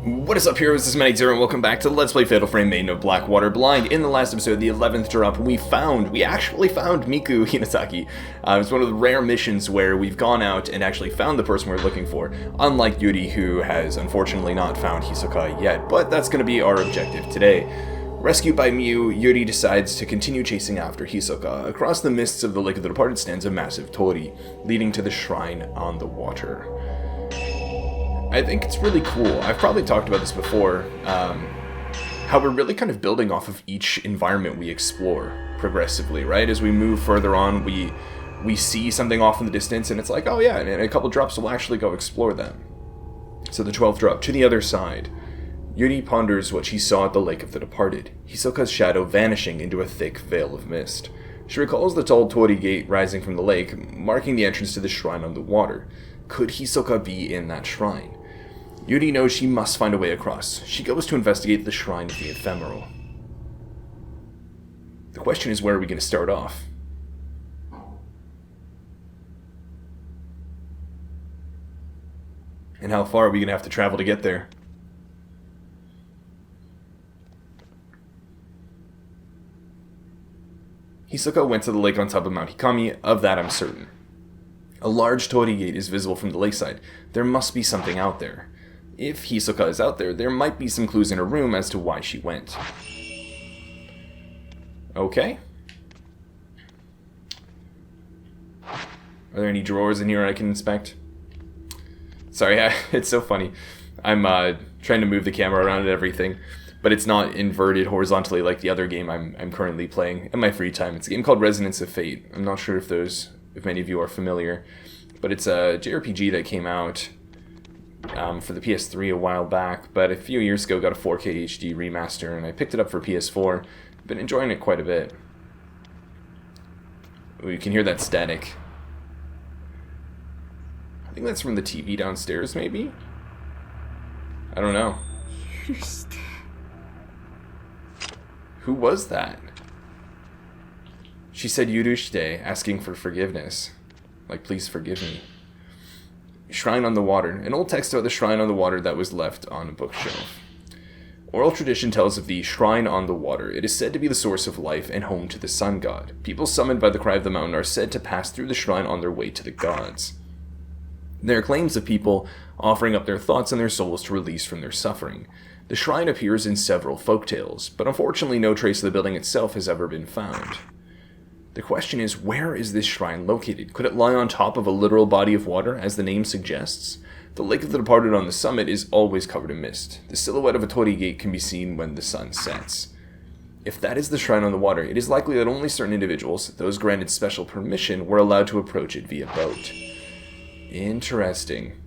What is up, heroes? This is Maiden, and welcome back to Let's Play Fatal Frame Maiden of Black Water Blind. In the last episode, the 11th drop, we actually found Miku Hinataki. It's one of the rare missions where we've gone out and actually found the person we're looking for, unlike Yuri, who has unfortunately not found Hisoka yet, but that's going to be our objective today. Rescued by Miu, Yuri decides to continue chasing after Hisoka. Across the mists of the Lake of the Departed stands a massive torii, leading to the shrine on the water. I think it's really cool. I've probably talked about this before, how we're really kind of building off of each environment we explore progressively, right? As we move further on, we see something off in the distance, and it's like, oh yeah, and in a couple drops we'll actually go explore them. So the 12th drop, to the other side. Yuri ponders what she saw at the Lake of the Departed, Hisoka's shadow vanishing into a thick veil of mist. She recalls the tall torii gate rising from the lake, marking the entrance to the shrine on the water. Could Hisoka be in that shrine? Yuri knows she must find a way across. She goes to investigate the shrine of the Ephemeral. The question is, where are we going to start off? And how far are we going to have to travel to get there? Hisoka went to the lake on top of Mount Hikami, of that I'm certain. A large torii gate is visible from the lakeside. There must be something out there. If Hisoka is out there, there might be some clues in her room as to why she went. Okay. Are there any drawers in here I can inspect? Sorry, it's so funny. I'm trying to move the camera around and everything, but it's not inverted horizontally like the other game I'm currently playing in my free time. It's a game called Resonance of Fate. I'm not sure if many of you are familiar, but it's a JRPG that came out for the PS3 a while back, but a few years ago got a 4K HD remaster, and I picked it up for PS4. I've been enjoying it quite a bit. Ooh, you can hear that static. I think that's from the TV downstairs, maybe? I don't know. Who was that? She said Yurushite, asking for forgiveness. Like, please forgive me. Shrine on the Water. An old text about the shrine on the water that was left on a bookshelf. Oral tradition tells of the shrine on the water. It is said to be the source of life and home to the sun god. People summoned by the cry of the mountain are said to pass through the shrine on their way to the gods. There are claims of people offering up their thoughts and their souls to release from their suffering. The shrine appears in several folktales, but unfortunately no trace of the building itself has ever been found. The question is, where is this shrine located? Could it lie on top of a literal body of water, as the name suggests? The Lake of the Departed on the summit is always covered in mist. The silhouette of a torii gate can be seen when the sun sets. If that is the shrine on the water, it is likely that only certain individuals, those granted special permission, were allowed to approach it via boat. Interesting.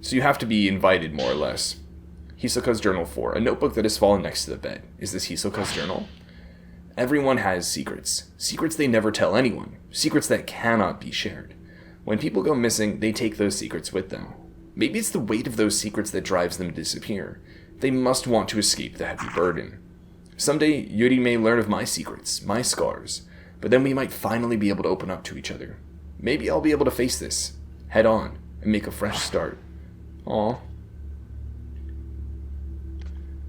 So you have to be invited, more or less. Hisoka's Journal 4, a notebook that has fallen next to the bed. Is this Hisoka's journal? Everyone has secrets. Secrets they never tell anyone. Secrets that cannot be shared. When people go missing, they take those secrets with them. Maybe it's the weight of those secrets that drives them to disappear. They must want to escape the heavy burden. Someday, Yuri may learn of my secrets, my scars, but then we might finally be able to open up to each other. Maybe I'll be able to face this, head on, and make a fresh start. Aww.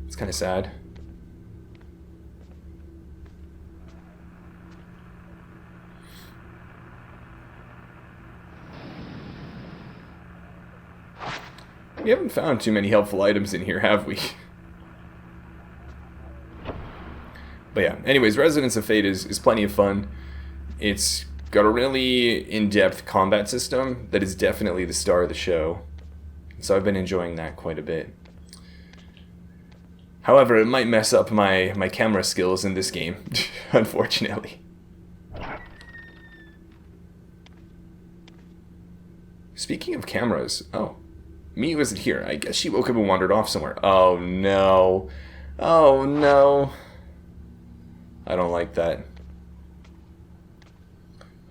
It's kind of sad. We haven't found too many helpful items in here, have we? But yeah, anyways, Resonance of Fate is plenty of fun. It's got a really in-depth combat system that is definitely the star of the show. So I've been enjoying that quite a bit. However, it might mess up my camera skills in this game, unfortunately. Speaking of cameras, Miu isn't here. I guess she woke up and wandered off somewhere. Oh no. Oh no. I don't like that.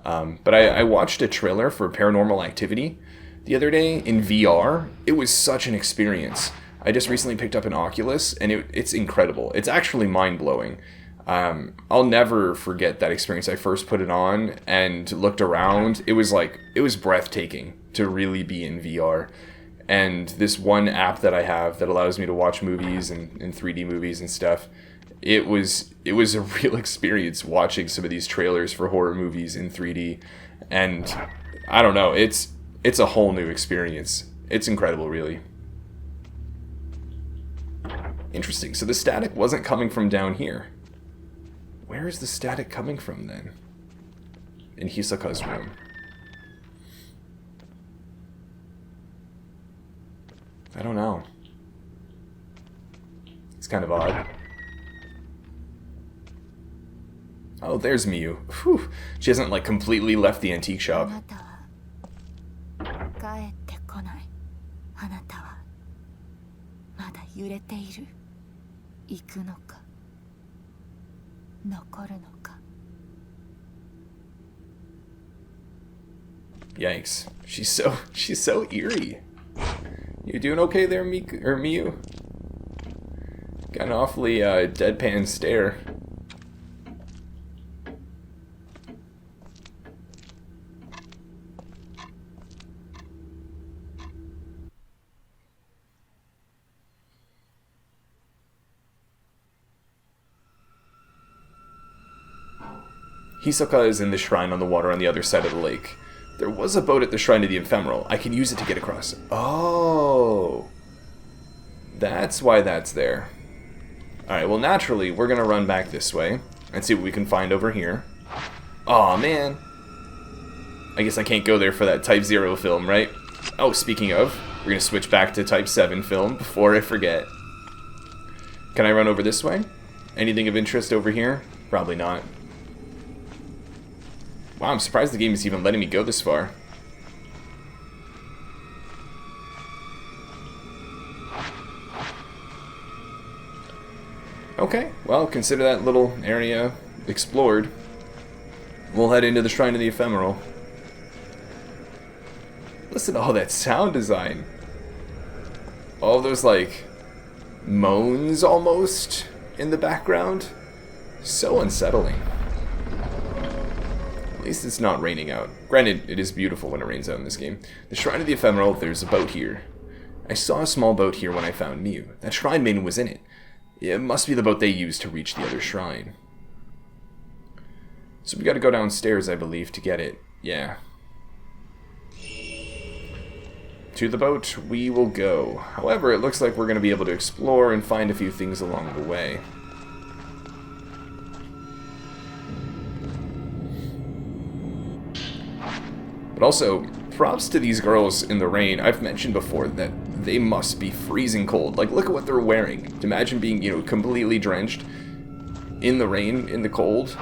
But I watched a trailer for Paranormal Activity the other day in VR. It was such an experience. I just recently picked up an Oculus, and it's incredible. It's actually mind-blowing. I'll never forget that experience. I first put it on and looked around. It was breathtaking to really be in VR. And this one app that I have that allows me to watch movies and 3D movies and stuff, it was a real experience watching some of these trailers for horror movies in 3D. And I don't know, it's a whole new experience. It's incredible, really. Interesting. So the static wasn't coming from down here. Where is the static coming from then? In Hisoka's room. I don't know. It's kind of odd. Oh, there's Miyu. Whew. She hasn't, like, completely left the antique shop. Yikes. She's so eerie. You doing okay there, Miyu? Got an awfully deadpan stare. Hisoka is in the shrine on the water on the other side of the lake. There was a boat at the shrine of the Ephemeral. I can use it to get across. Oh. That's why that's there. Alright, well naturally, we're going to run back this way and see what we can find over here. Aw, man. I guess I can't go there for that Type 0 film, right? Oh, speaking of, we're going to switch back to Type 7 film before I forget. Can I run over this way? Anything of interest over here? Probably not. Wow, I'm surprised the game is even letting me go this far. Okay, well, consider that little area explored. We'll head into the Shrine of the Ephemeral. Listen to all that sound design. All those, like, moans almost in the background. So unsettling. At least it's not raining out. Granted, it is beautiful when it rains out in this game. The Shrine of the Ephemeral, there's a boat here. I saw a small boat here when I found Miyu. That shrine maiden was in it. It must be the boat they used to reach the other shrine. So we gotta go downstairs, I believe, to get it. Yeah. To the boat we will go. However, it looks like we're gonna be able to explore and find a few things along the way. But also, props to these girls in the rain. I've mentioned before that they must be freezing cold. Like, look at what they're wearing. Imagine being, you know, completely drenched in the rain, in the cold.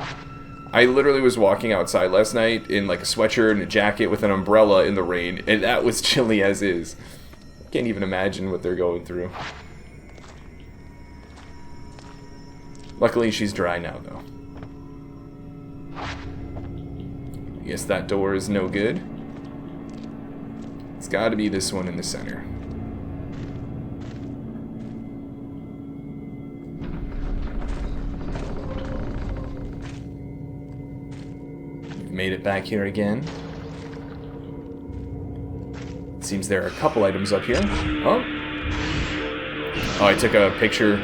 I literally was walking outside last night in, like, a sweatshirt and a jacket with an umbrella in the rain, and that was chilly as is. Can't even imagine what they're going through. Luckily, she's dry now, though. I guess that door is no good. It's got to be this one in the center. We've made it back here again. It seems there are a couple items up here. Oh, I took a picture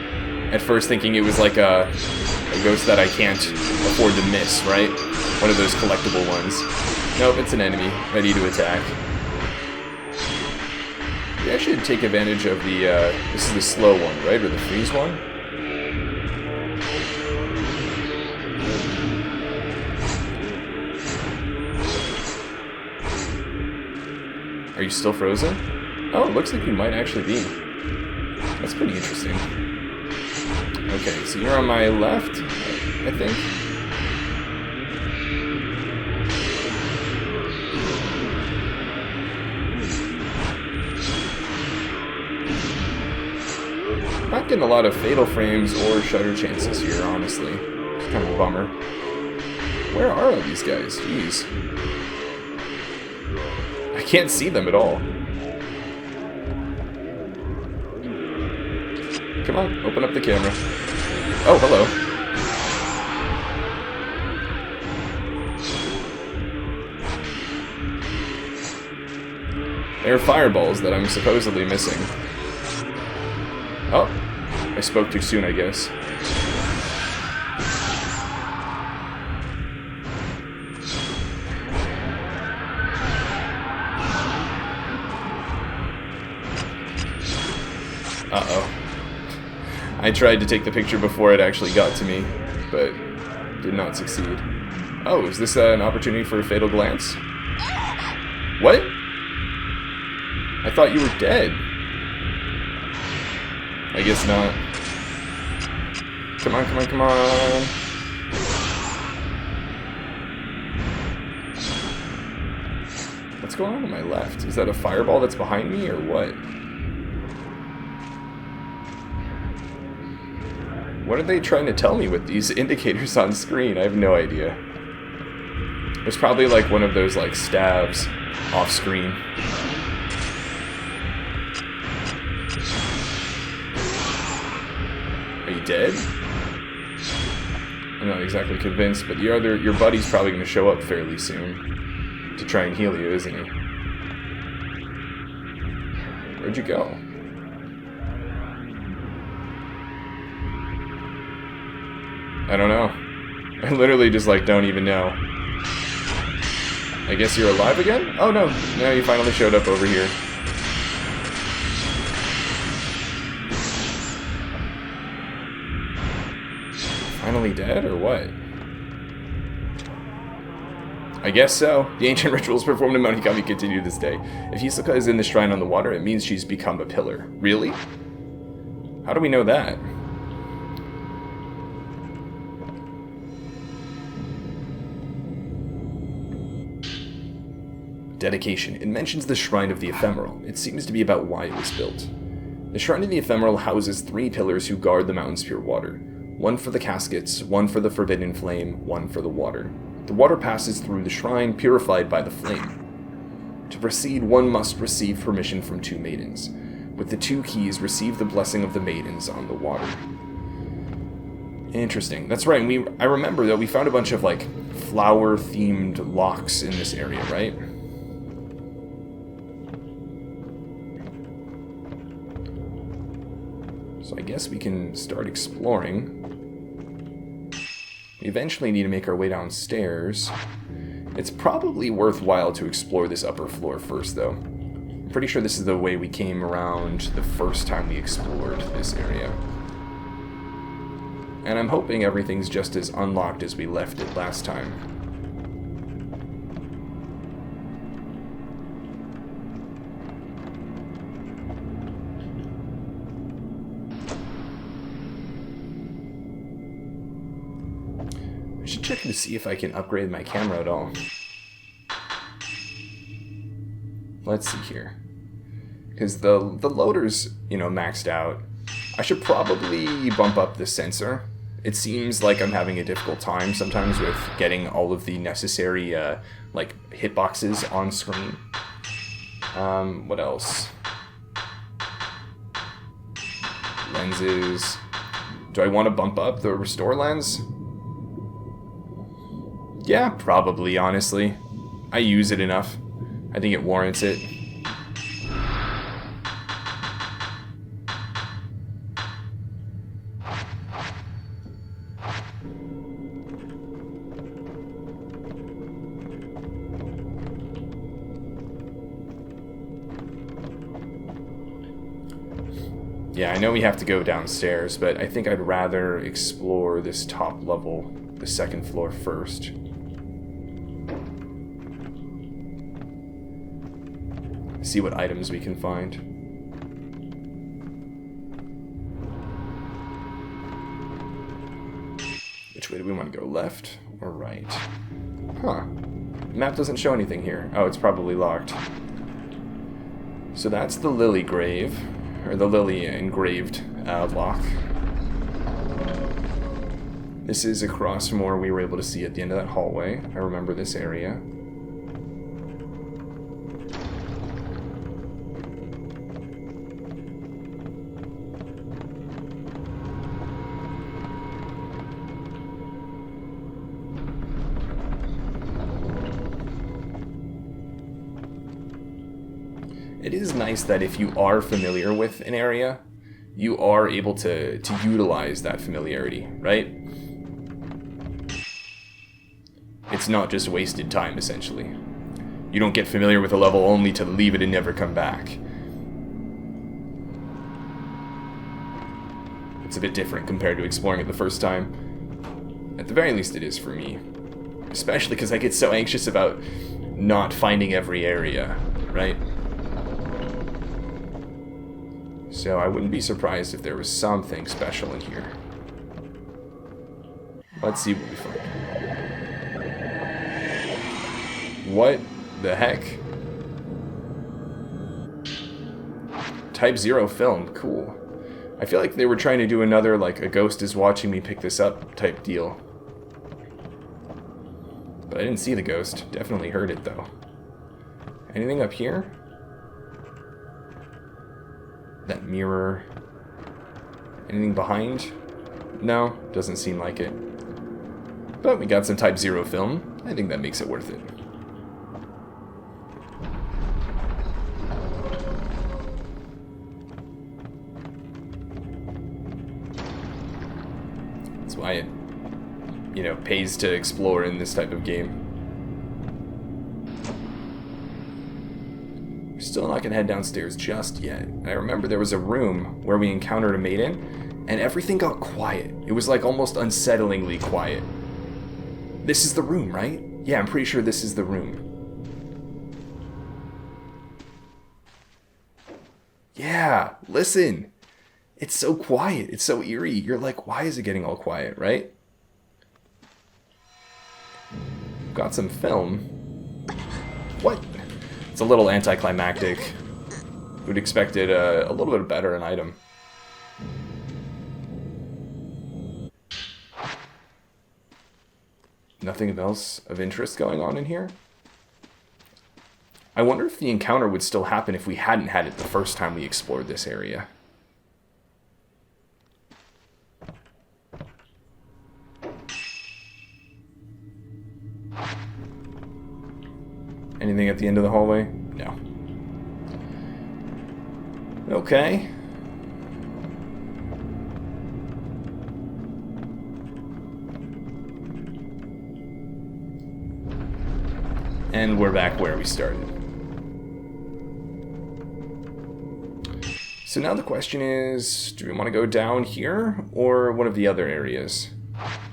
at first thinking it was like a ghost that I can't afford to miss, right? One of those collectible ones. Nope, it's an enemy, ready to attack. We actually should take advantage of the, this is the slow one, right? Or the freeze one? Are you still frozen? Oh, it looks like you might actually be. That's pretty interesting. Okay, so you're on my left, I think. Not getting a lot of fatal frames or shutter chances here, honestly. It's kind of a bummer. Where are all these guys? Jeez. I can't see them at all. Come on, open up the camera. Oh, hello. There are fireballs that I'm supposedly missing. Oh, I spoke too soon, I guess. Uh-oh. I tried to take the picture before it actually got to me, but did not succeed. Oh, is this an opportunity for a fatal glance? What? I thought you were dead. I guess not. Come on, come on, come on. What's going on my left? Is that a fireball that's behind me, or what? What are they trying to tell me with these indicators on screen? I have no idea. There's probably like one of those like stabs off screen. Are you dead? I'm not exactly convinced, but your buddy's probably going to show up fairly soon to try and heal you, isn't he? Where'd you go? I don't know. I literally just like don't even know. I guess you're alive again? Oh no, no, you finally showed up over here. Finally dead, or what? I guess so. The ancient rituals performed in Mount Hikami continue to this day. If Hisoka is in the shrine on the water, it means she's become a pillar. Really? How do we know that? Dedication. It mentions the Shrine of the Ephemeral. It seems to be about why it was built. The Shrine of the Ephemeral houses 3 pillars who guard the mountain's pure water. 1 for the caskets, 1 for the forbidden flame, 1 for the water. The water passes through the shrine, purified by the flame. To proceed, one must receive permission from 2 maidens. With the 2 keys, receive the blessing of the maidens on the water. Interesting. That's right, and I remember that we found a bunch of, like, flower-themed locks in this area, right? So I guess we can start exploring. We eventually need to make our way downstairs. It's probably worthwhile to explore this upper floor first, though. I'm pretty sure this is the way we came around the first time we explored this area. And I'm hoping everything's just as unlocked as we left it last time. I should check to see if I can upgrade my camera at all. Let's see here. Because the loader's, maxed out. I should probably bump up the sensor. It seems like I'm having a difficult time sometimes with getting all of the necessary, hitboxes on screen. What else? Lenses. Do I want to bump up the restore lens? Yeah, probably, honestly. I use it enough. I think it warrants it. Yeah, I know we have to go downstairs, but I think I'd rather explore this top level, the 2nd floor first. See what items we can find. Which way do we want to go? Left or right? Huh. The map doesn't show anything here. Oh, it's probably locked. So that's the lily grave, or the lily engraved lock. This is across from where we were able to see at the end of that hallway. I remember this area. it is nice that if you are familiar with an area, you are able to utilize that familiarity, right? It's not just wasted time, essentially. You don't get familiar with a level only to leave it and never come back. It's a bit different compared to exploring it the first time. At the very least it is for me. Especially because I get so anxious about not finding every area, right? So I wouldn't be surprised if there was something special in here. Let's see what we find. What the heck? Type 0 film, cool. I feel like they were trying to do another, like, a ghost is watching me pick this up type deal. But I didn't see the ghost. Definitely heard it, though. Anything up here? That mirror. Anything behind? No, doesn't seem like it. But we got some Type 0 film. I think that makes it worth it. That's why it, you know, pays to explore in this type of game. We're still not gonna head downstairs just yet. I remember there was a room where we encountered a maiden, and everything got quiet. It was like almost unsettlingly quiet. This is the room, right? Yeah, I'm pretty sure this is the room. Yeah, listen. It's so quiet. It's so eerie. You're like, why is it getting all quiet, right? Got some film. What? It's a little anticlimactic. Would expected a little bit better an item. Nothing else of interest going on in here? I wonder if the encounter would still happen if we hadn't had it the first time we explored this area. Anything at the end of the hallway? No. Okay. And we're back where we started. So now the question is, do we want to go down here or one of the other areas?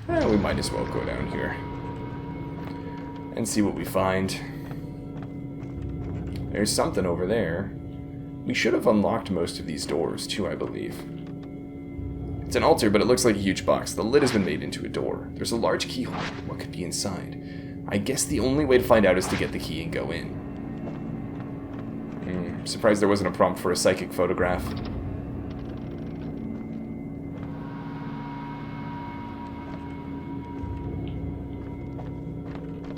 We might as well go down here and see what we find. There's something over there. We should have unlocked most of these doors too, I believe. It's an altar, but it looks like a huge box. The lid has been made into a door. There's a large keyhole. What could be inside? I guess the only way to find out is to get the key and go in. Surprised there wasn't a prompt for a psychic photograph.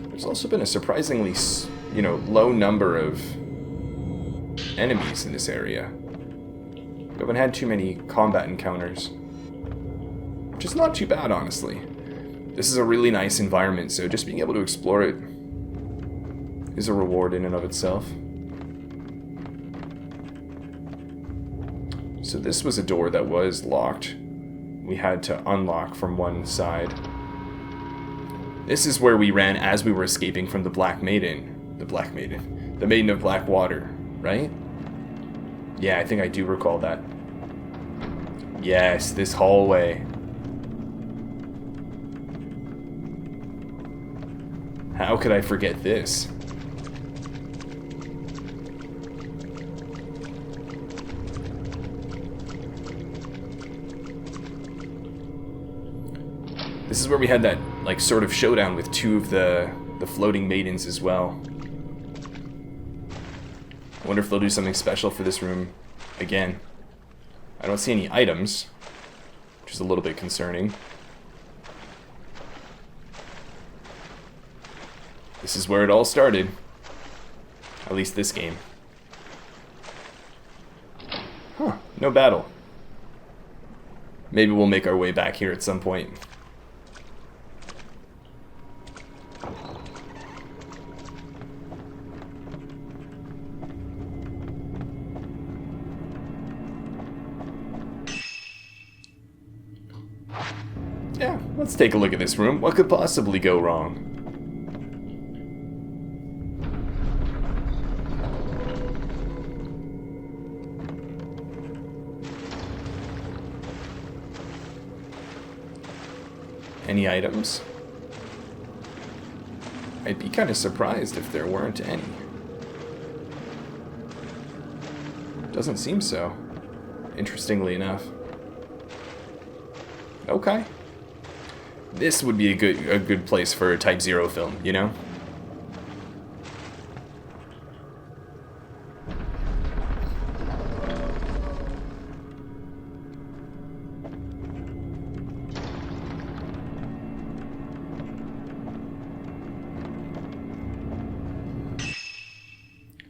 There's also been a surprisingly, low number of enemies in this area. We haven't had too many combat encounters, which is not too bad, honestly. This is a really nice environment, so just being able to explore it is a reward in and of itself. So this was a door that was locked. We had to unlock from one side. This is where we ran as we were escaping from the Black Maiden. The Maiden of Black Water, right? Yeah, I think I do recall that. Yes, this hallway. How could I forget this? This is where we had that, like, sort of showdown with two of the floating maidens as well. I wonder if they'll do something special for this room again. I don't see any items, which is a little bit concerning. This is where it all started. At least this game. Huh, no battle. Maybe we'll make our way back here at some point. Yeah, let's take a look at this room. What could possibly go wrong? Any items? I'd be kind of surprised if there weren't any. Doesn't seem so, interestingly enough. Okay. This would be a good place for a Type 0 film, you know?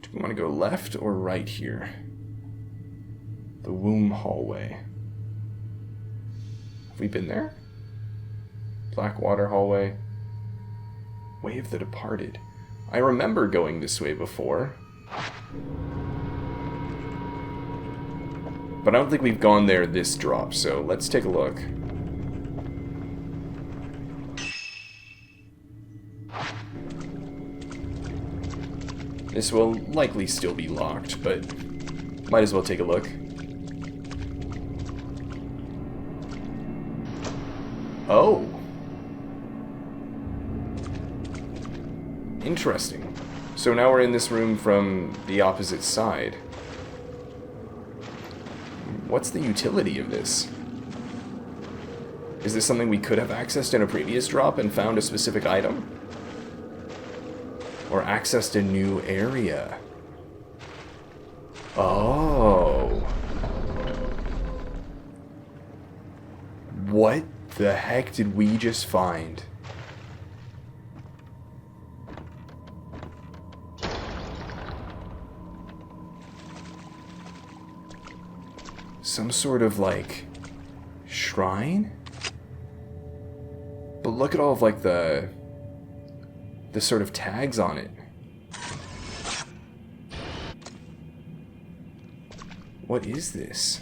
Do we want to go left or right here? The womb hallway. Have we been there? Black Water hallway. Way of the Departed. I remember going this way before. But I don't think we've gone there this drop, so let's take a look. This will likely still be locked, but might as well take a look. Oh. Interesting. So now we're in this room from the opposite side. What's the utility of this? Is this something we could have accessed in a previous drop and found a specific item? Or accessed a new area? Oh. What the heck did we just find? Some sort of, like, shrine? But look at all of, like, the sort of tags on it. What is this?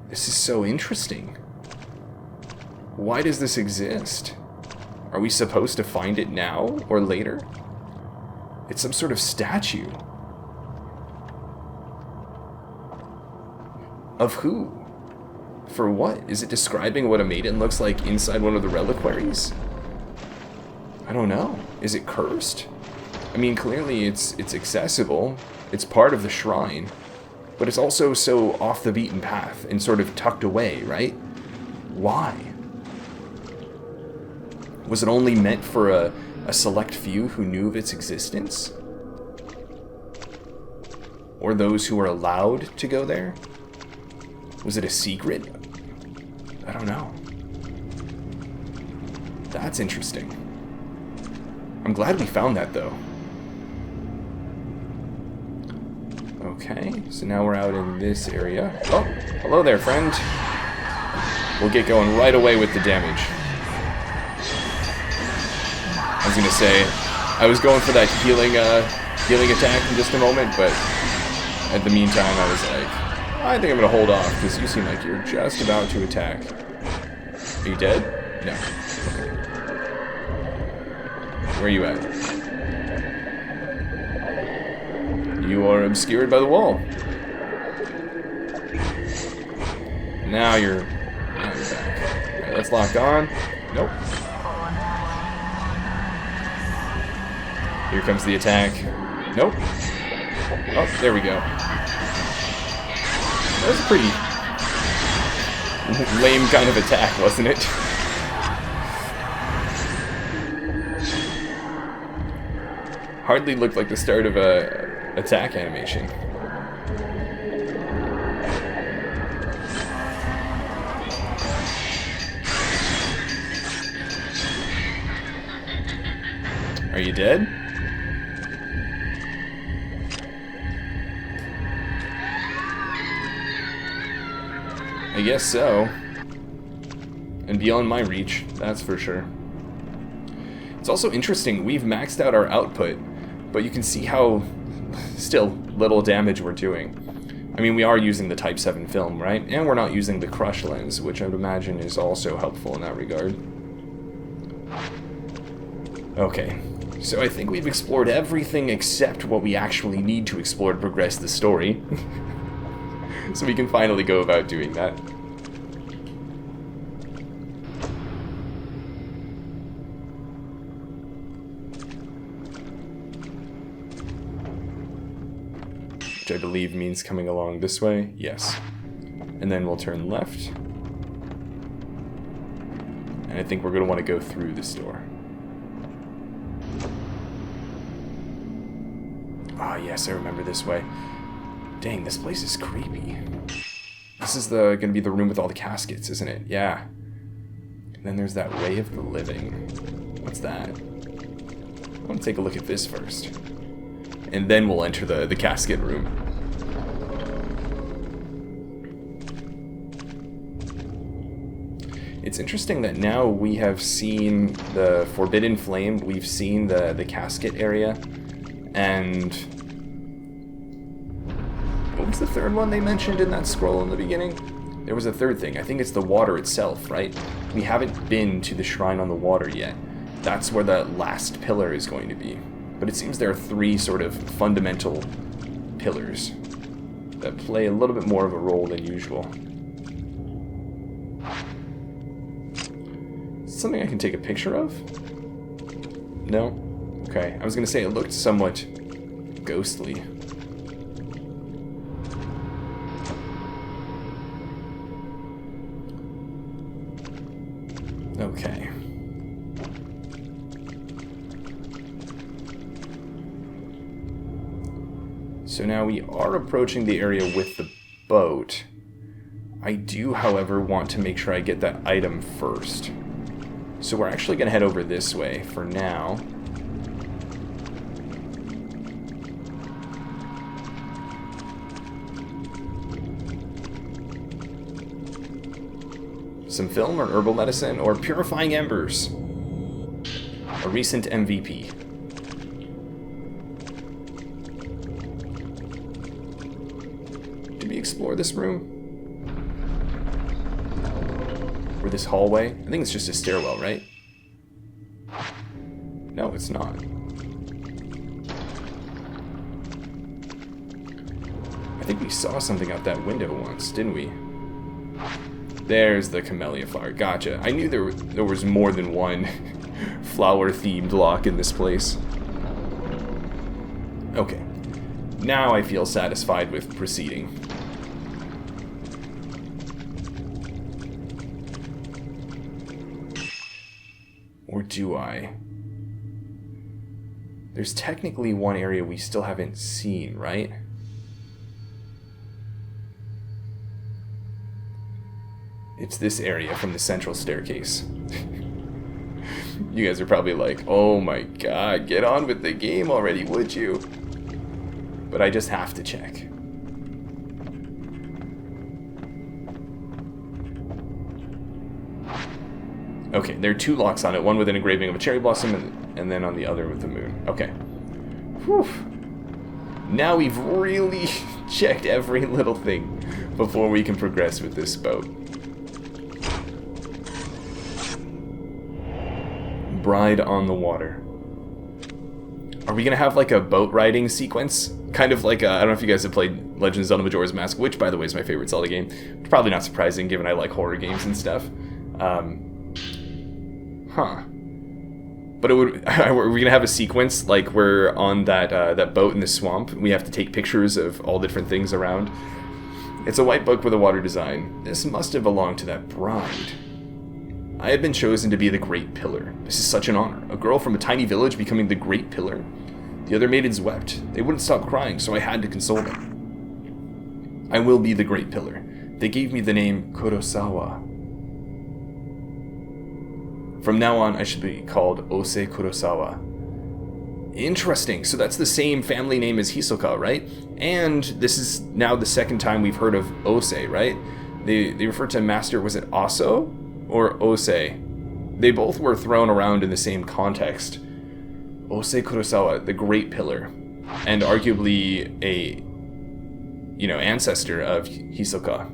This is so interesting. Why does this exist? Are we supposed to find it now or later? It's some sort of statue. Of who? For what? Is it describing what a maiden looks like inside one of the reliquaries? I don't know. Is it cursed? I mean, clearly it's accessible. It's part of the shrine. But it's also so off the beaten path and sort of tucked away, right? Why? Was it only meant for a select few who knew of its existence? Or those who were allowed to go there? Was it a secret? I don't know. That's interesting. I'm glad we found that, though. Okay, so now we're out in this area. Oh, hello there, friend. We'll get going right away with the damage. I was gonna say, I was going for that healing attack in just a moment, but at the meantime, I was like, I think I'm gonna hold off, because you seem like you're just about to attack. Are you dead? No. Okay. Where are you at? You are obscured by the wall. Now you're back. Alright, let's lock on. Nope. Here comes the attack. Nope. Oh, there we go. That was a pretty lame kind of attack, wasn't it? Hardly looked like the start of a attack animation. Are you dead? I guess so. And beyond my reach, that's for sure. It's also interesting, we've maxed out our output, but you can see how still little damage we're doing. I mean, we are using the Type 7 film, right? And we're not using the crush lens, which I would imagine is also helpful in that regard. Okay, so I think we've explored everything except what we actually need to explore to progress the story. So we can finally go about doing that. Which I believe means coming along this way. Yes. And then we'll turn left. And I think we're going to want to go through this door. Ah, yes, I remember this way. Dang, this place is creepy. This is going to be the room with all the caskets, isn't it? Yeah. And then there's that Way of the Living. What's that? I want to take a look at this first. And then we'll enter the casket room. It's interesting that now we have seen the Forbidden Flame, we've seen the casket area, and what was the third one they mentioned in that scroll in the beginning? There was a third thing. I think it's the water itself, right? We haven't been to the Shrine on the Water yet. That's where the last pillar is going to be. But it seems there are three sort of fundamental pillars that play a little bit more of a role than usual. Something I can take a picture of? No? Okay, I was going to say it looked somewhat ghostly. Okay. So now we are approaching the area with the boat. I do, however, want to make sure I get that item first. So we're actually going to head over this way for now. Some film or herbal medicine or purifying embers. A recent MVP. Did we explore this room? Or this hallway? I think it's just a stairwell, right? No, it's not. I think we saw something out that window once, didn't we? There's the camellia flower. Gotcha. I knew there was more than one flower-themed lock in this place. Okay. Now I feel satisfied with proceeding. Or do I? There's technically one area we still haven't seen, right? It's this area from the central staircase. You guys are probably like, oh my god, get on with the game already, would you? But I just have to check. Okay, there are two locks on it, one with an engraving of a cherry blossom and then on the other with the moon. Okay. Whew. Now we've really checked every little thing before we can progress with this boat. Bride on the Water. Are we going to have like a boat riding sequence? Kind of like, I don't know if you guys have played Legend of Zelda Majora's Mask, which by the way is my favorite Zelda game. Probably not surprising given I like horror games and stuff. But are we going to have a sequence like we're on that boat in the swamp? We have to take pictures of all different things around. It's a white book with a water design. This must have belonged to that bride. I have been chosen to be the Great Pillar. This is such an honor. A girl from a tiny village becoming the Great Pillar. The other maidens wept. They wouldn't stop crying, so I had to console them. I will be the Great Pillar. They gave me the name Kurosawa. From now on, I should be called Ose Kurosawa. Interesting. So that's the same family name as Hisoka, right? And this is now the second time we've heard of Ose, right? They refer to Master, was it Aso or Ose? They both were thrown around in the same context. Ose Kurosawa, the Great Pillar, and arguably a ancestor of Hisoka.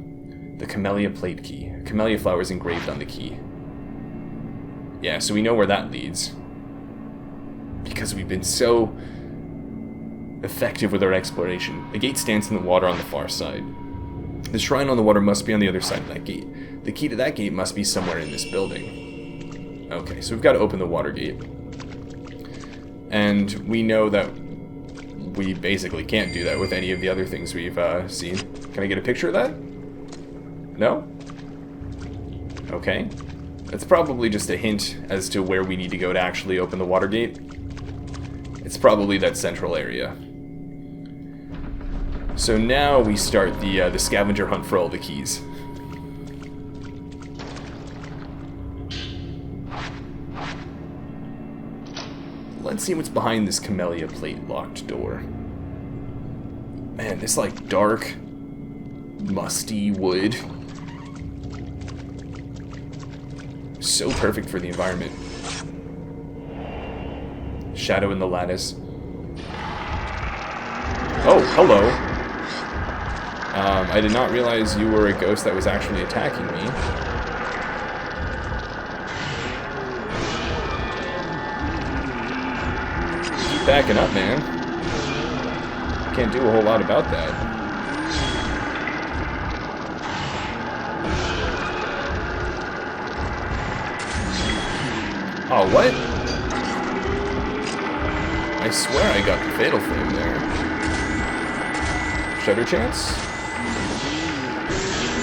The Camellia Plate Key. Camellia flowers engraved on the key. Yeah, so we know where that leads. Because we've been so effective with our exploration. The gate stands in the water on the far side. The shrine on the water must be on the other side of that gate. The key to that gate must be somewhere in this building. Okay, so we've got to open the water gate. And we know that we basically can't do that with any of the other things we've seen. Can I get a picture of that? No? Okay. That's probably just a hint as to where we need to go to actually open the water gate. It's probably that central area. So now we start the scavenger hunt for all the keys. Let's see what's behind this Camellia Plate locked door. Man, this like dark, musty wood. So perfect for the environment. Shadow in the lattice. Oh, hello. I did not realize you were a ghost that was actually attacking me. Keep backing up, man. Can't do a whole lot about that. Oh, what? I swear I got the fatal flame there. Shutter chance?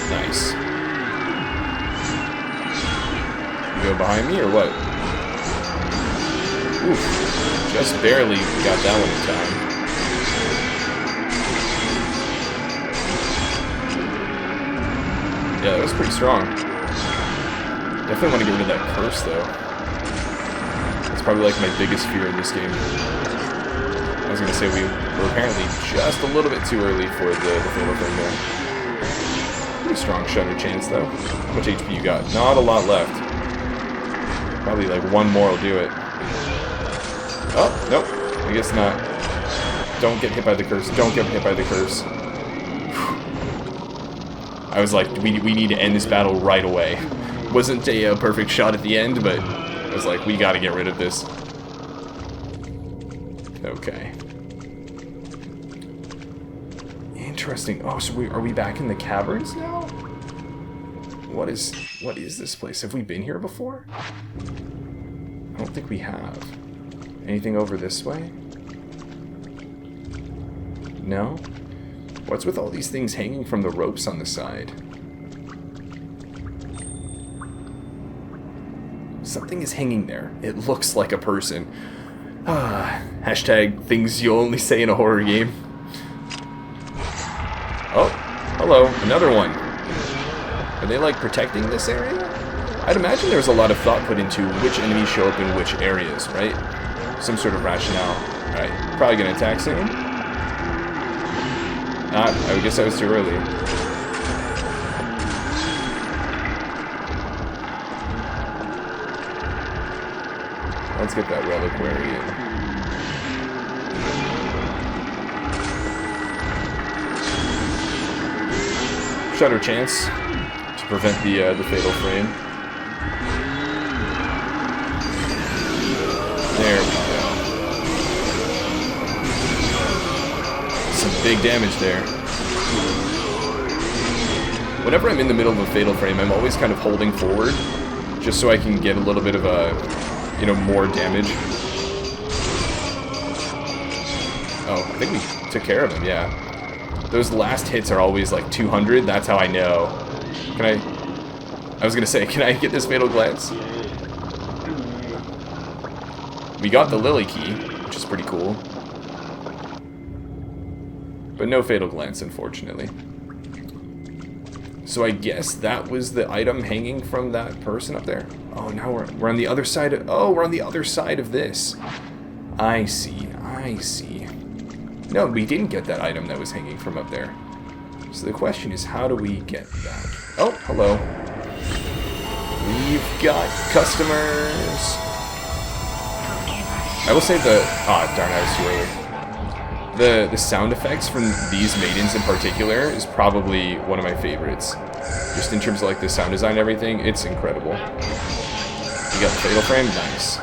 Nice. You go behind me or what? Oof. Just barely got that one in time. Yeah, that was pretty strong. Definitely want to get rid of that curse though. That's probably like my biggest fear in this game. I was gonna say we were apparently just a little bit too early for the fatal thing there. Pretty strong shutter chance though. How much HP you got? Not a lot left. Probably like one more will do it. Oh, nope. I guess not. Don't get hit by the curse. Don't get hit by the curse. I was like, we need to end this battle right away. Wasn't a perfect shot at the end, but I was like, we gotta get rid of this. Okay. Interesting. Oh, so are we back in the caverns now? What is this place? Have we been here before? I don't think we have. Anything over this way? No? What's with all these things hanging from the ropes on the side? Something is hanging there. It looks like a person. Hashtag things you only say in a horror game. Oh, hello, another one. Are they like protecting this area? I'd imagine there's a lot of thought put into which enemies show up in which areas, right? Some sort of rationale. Alright, probably gonna attack soon. I guess I was too early. Let's get that reliquary in. Shutter chance to prevent the fatal frame. There we go. Some big damage there. Whenever I'm in the middle of a fatal frame, I'm always kind of holding forward, just so I can get a little bit of more damage. Oh, I think we took care of him, yeah. Those last hits are always like 200, that's how I know. I was gonna say, can I get this fatal glance? We got the Lily Key, which is pretty cool. But no fatal glance, unfortunately. So I guess that was the item hanging from that person up there. Oh, now we're on the other side of... Oh, we're on the other side of this. I see. No, we didn't get that item that was hanging from up there. So the question is, how do we get that? Oh, hello. We've got customers. I will say the... Ah, darn, I was too early. The sound effects from these maidens in particular is probably one of my favorites. Just in terms of like the sound design and everything, it's incredible. You got the fatal frame? Nice.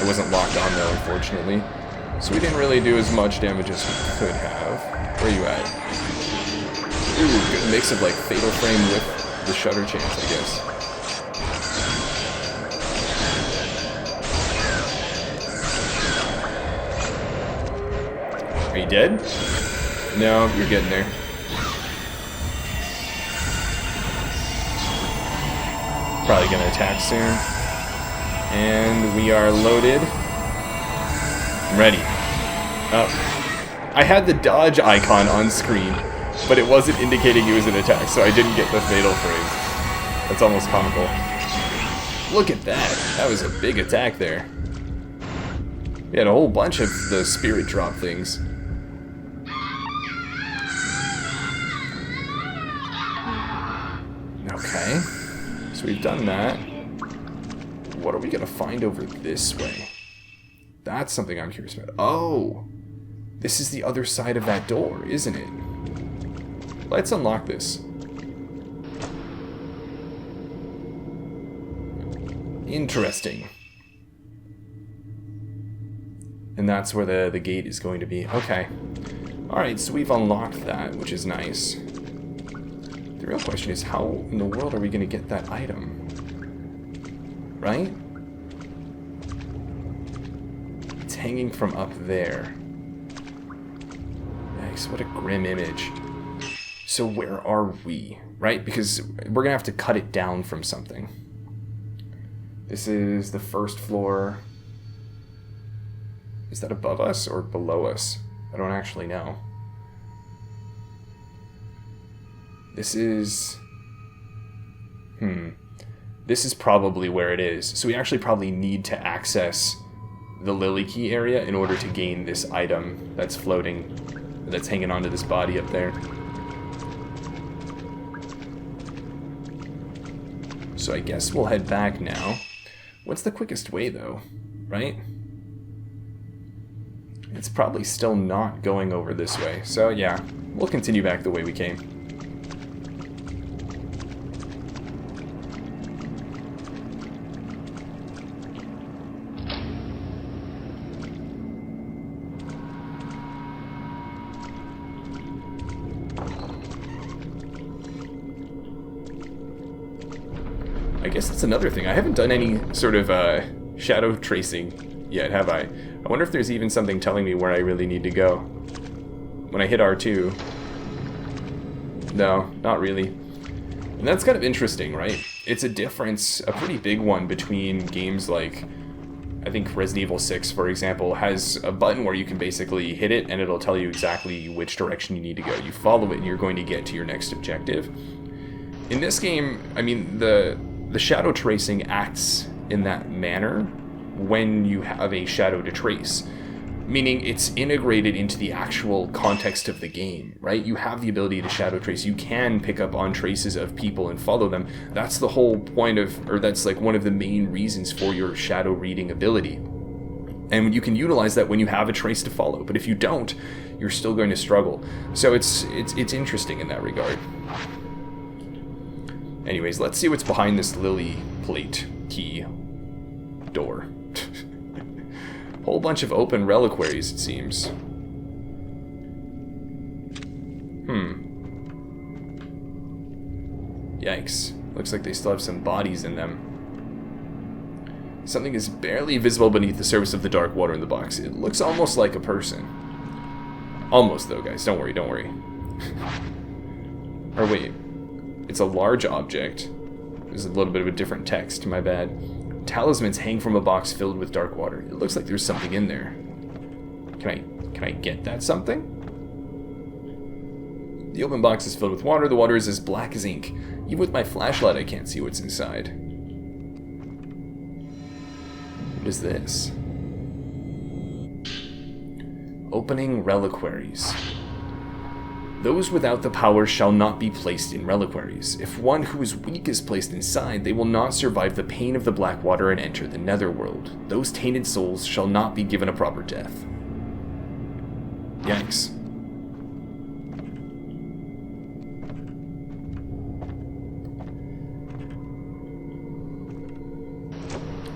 It wasn't locked on though, unfortunately. So we didn't really do as much damage as we could have. Where are you at? Ooh, good mix of like fatal frame with the shutter chance, I guess. Are you dead? No, you're getting there. Probably gonna attack soon. And we are loaded. I'm ready. Oh. I had the dodge icon on screen, but it wasn't indicating it was an attack, so I didn't get the fatal frame. That's almost comical. Look at that. That was a big attack there. We had a whole bunch of the spirit drop things. Okay. So we've done that. What are we going to find over this way? That's something I'm curious about. Oh! This is the other side of that door, isn't it? Let's unlock this. Interesting. And that's where the gate is going to be. Okay. Alright, so we've unlocked that, which is nice. The real question is, how in the world are we going to get that item? Right? It's hanging from up there. Yikes, what a grim image. So where are we? Right? Because we're going to have to cut it down from something. This is the first floor. Is that above us or below us? I don't actually know. This is... This is probably where it is. So we actually probably need to access the Reliquary Key area in order to gain this item that's floating, that's hanging onto this body up there. So I guess we'll head back now. What's the quickest way though, right? It's probably still not going over this way. So yeah, we'll continue back the way we came. I guess that's another thing. I haven't done any sort of shadow tracing yet, have I? I wonder if there's even something telling me where I really need to go. When I hit R2. No, not really. And that's kind of interesting, right? It's a difference, a pretty big one, between games like, I think Resident Evil 6, for example, has a button where you can basically hit it and it'll tell you exactly which direction you need to go. You follow it and you're going to get to your next objective. In this game, I mean, the shadow tracing acts in that manner when you have a shadow to trace, meaning it's integrated into the actual context of the game, right? You have the ability to shadow trace. You can pick up on traces of people and follow them. That's the whole point of, or that's like one of the main reasons for your shadow reading ability. And you can utilize that when you have a trace to follow, but if you don't, you're still going to struggle. So it's interesting in that regard. Anyways, let's see what's behind this lily plate key door. Whole bunch of open reliquaries, it seems. Yikes. Looks like they still have some bodies in them. Something is barely visible beneath the surface of the dark water in the box. It looks almost like a person. Almost, though, guys. Don't worry, don't worry. Or wait. It's a large object. There's a little bit of a different text, my bad. Talismans hang from a box filled with dark water. It looks like there's something in there. Can I get that something? The open box is filled with water. The water is as black as ink. Even with my flashlight, I can't see what's inside. What is this? Opening reliquaries. Those without the power shall not be placed in reliquaries. If one who is weak is placed inside, they will not survive the pain of the black water and enter the netherworld. Those tainted souls shall not be given a proper death. Yikes.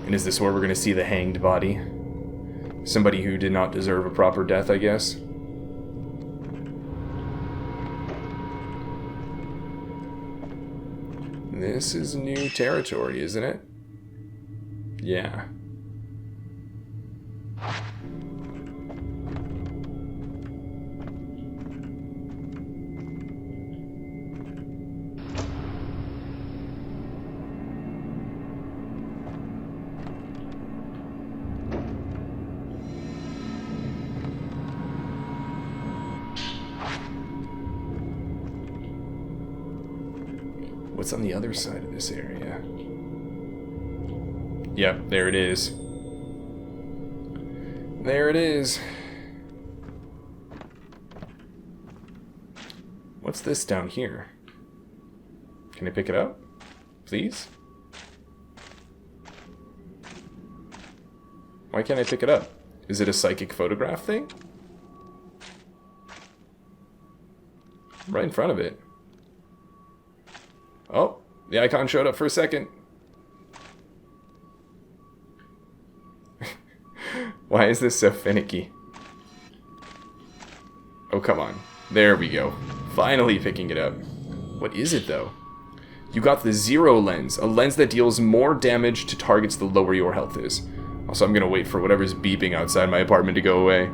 And is this where we're going to see the hanged body? Somebody who did not deserve a proper death, I guess? This is new territory, isn't it? Yeah. What's on the other side of this area? Yep, there it is. There it is. What's this down here? Can I pick it up? Please? Why can't I pick it up? Is it a psychic photograph thing? Right in front of it. Oh, the icon showed up for a second. Why is this so finicky? Oh, come on. There we go. Finally picking it up. What is it, though? You got the Zero Lens, a lens that deals more damage to targets the lower your health is. Also, I'm gonna wait for whatever's beeping outside my apartment to go away.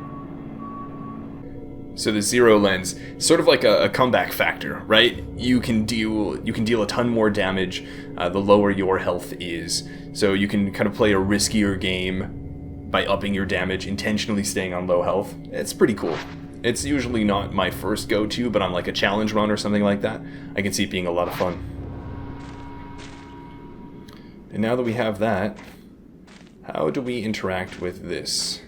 So the Zero Lens, sort of like a comeback factor, right? You can deal a ton more damage the lower your health is. So you can kind of play a riskier game by upping your damage, intentionally staying on low health. It's pretty cool. It's usually not my first go-to, but on like a challenge run or something like that, I can see it being a lot of fun. And now that we have that, how do we interact with this?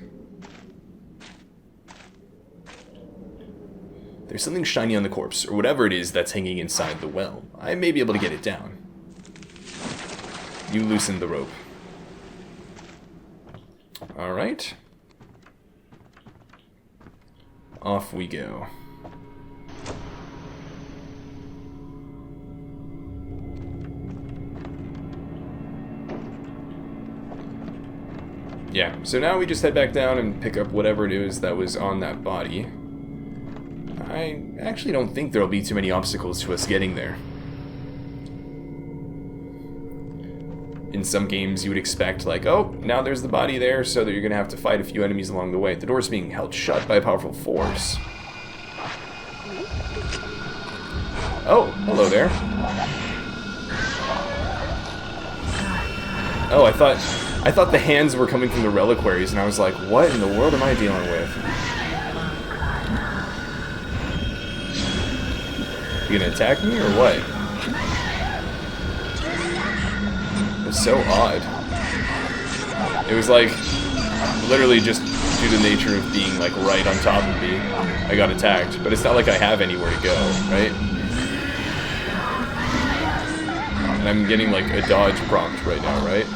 There's something shiny on the corpse, or whatever it is that's hanging inside the well. I may be able to get it down. You loosen the rope. Alright. Off we go. Yeah, so now we just head back down and pick up whatever it is that was on that body. I actually don't think there'll be too many obstacles to us getting there. In some games you would expect, like, oh, now there's the body there, so that you're going to have to fight a few enemies along the way. The door's being held shut by a powerful force. Oh, hello there. Oh, I thought the hands were coming from the reliquaries, and I was like, what in the world am I dealing with? You gonna attack me or what? It's so odd. It was like, literally just due to the nature of being like right on top of me, I got attacked. But it's not like I have anywhere to go, right? And I'm getting like a dodge prompt right now, right?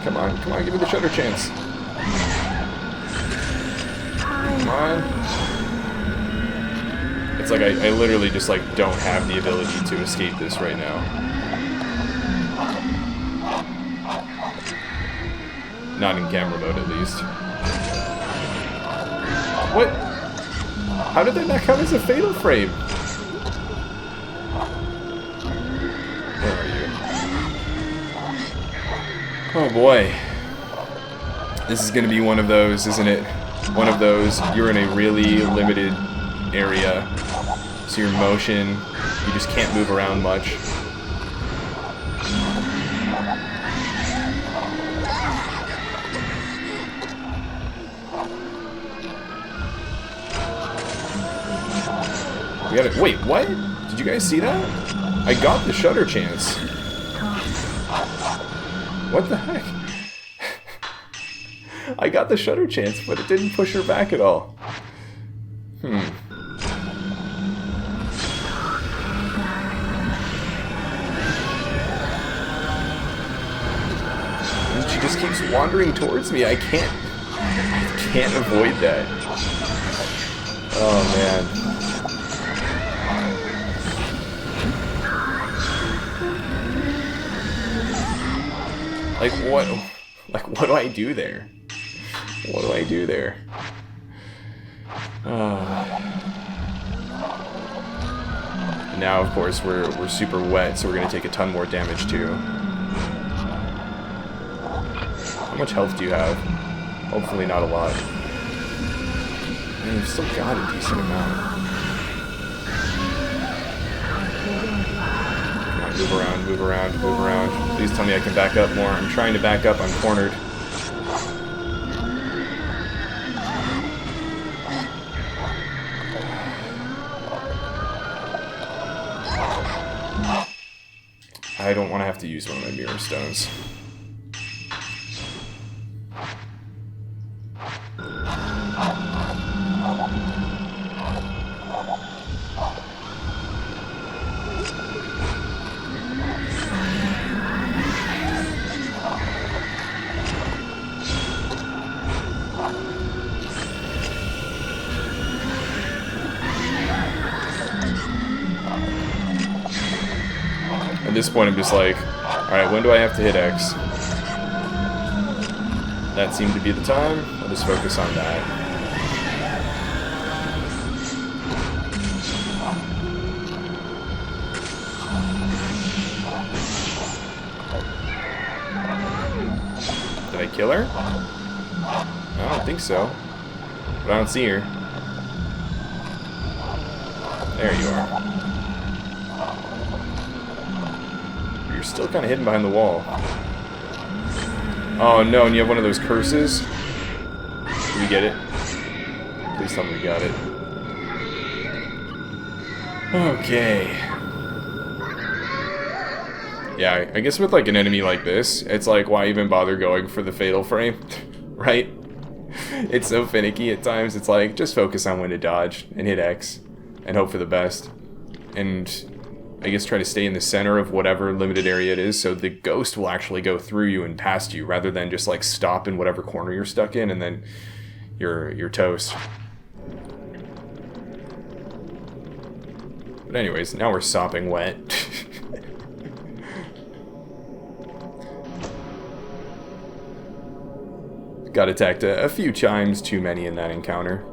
Come on, give me the shutter chance. Come on. It's like I literally just like don't have the ability to escape this right now. Not in camera mode, at least. What? How did that not count as a fatal frame? Where are you? Oh boy. This is gonna be one of those, isn't it? One of those, you're in a really limited area, so your motion, you just can't move around much. We gotta, wait, what? Did you guys see that? I got the shutter chance. What the heck? I got the shutter chance, but it didn't push her back at all. And she just keeps wandering towards me. I can't avoid that. Oh man. What do I do there? What do I do there? Now, of course, we're super wet, so we're gonna take a ton more damage too. How much health do you have? Hopefully not a lot. Man, you've still got a decent amount. Come on, move around, move around, move around. Please tell me I can back up more. I'm trying to back up, I'm cornered. I don't want to have to use one of my mirror stones. At this point, I'm just like, alright, when do I have to hit X? That seemed to be the time. I'll just focus on that. Did I kill her? I don't think so. But I don't see her. There you are. You're still kind of hidden behind the wall. Oh no, and you have one of those curses? Did we get it? Please tell me we got it. Okay. Yeah, I guess with like an enemy like this, it's like, why even bother going for the fatal frame? Right? It's so finicky at times, it's like, just focus on when to dodge and hit X and hope for the best. And I guess try to stay in the center of whatever limited area it is, so the ghost will actually go through you and past you, rather than just like stop in whatever corner you're stuck in and then you're toast. But anyways, now we're sopping wet. Got attacked a few times too many in that encounter.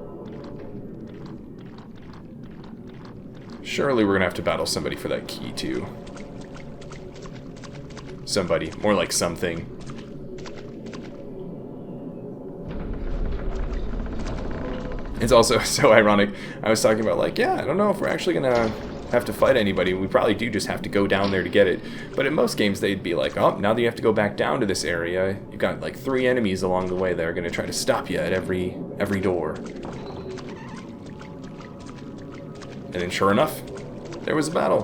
Surely we're gonna have to battle somebody for that key too. Somebody, more like something. It's also so ironic. I was talking about like, yeah, I don't know if we're actually gonna have to fight anybody. We probably do just have to go down there to get it. But in most games they'd be like, oh, now that you have to go back down to this area, you've got like 3 enemies along the way that are gonna try to stop you at every door. And then sure enough, there was a battle.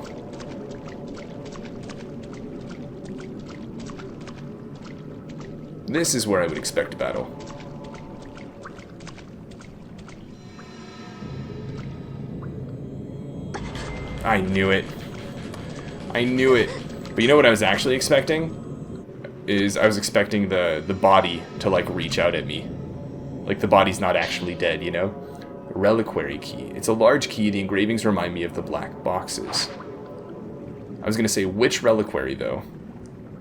This is where I would expect a battle. I knew it. I knew it. But you know what I was actually expecting? Is I was expecting the body to like reach out at me. Like the body's not actually dead, you know? Reliquary Key. It's a large key. The engravings remind me of the black boxes. I was going to say which reliquary, though.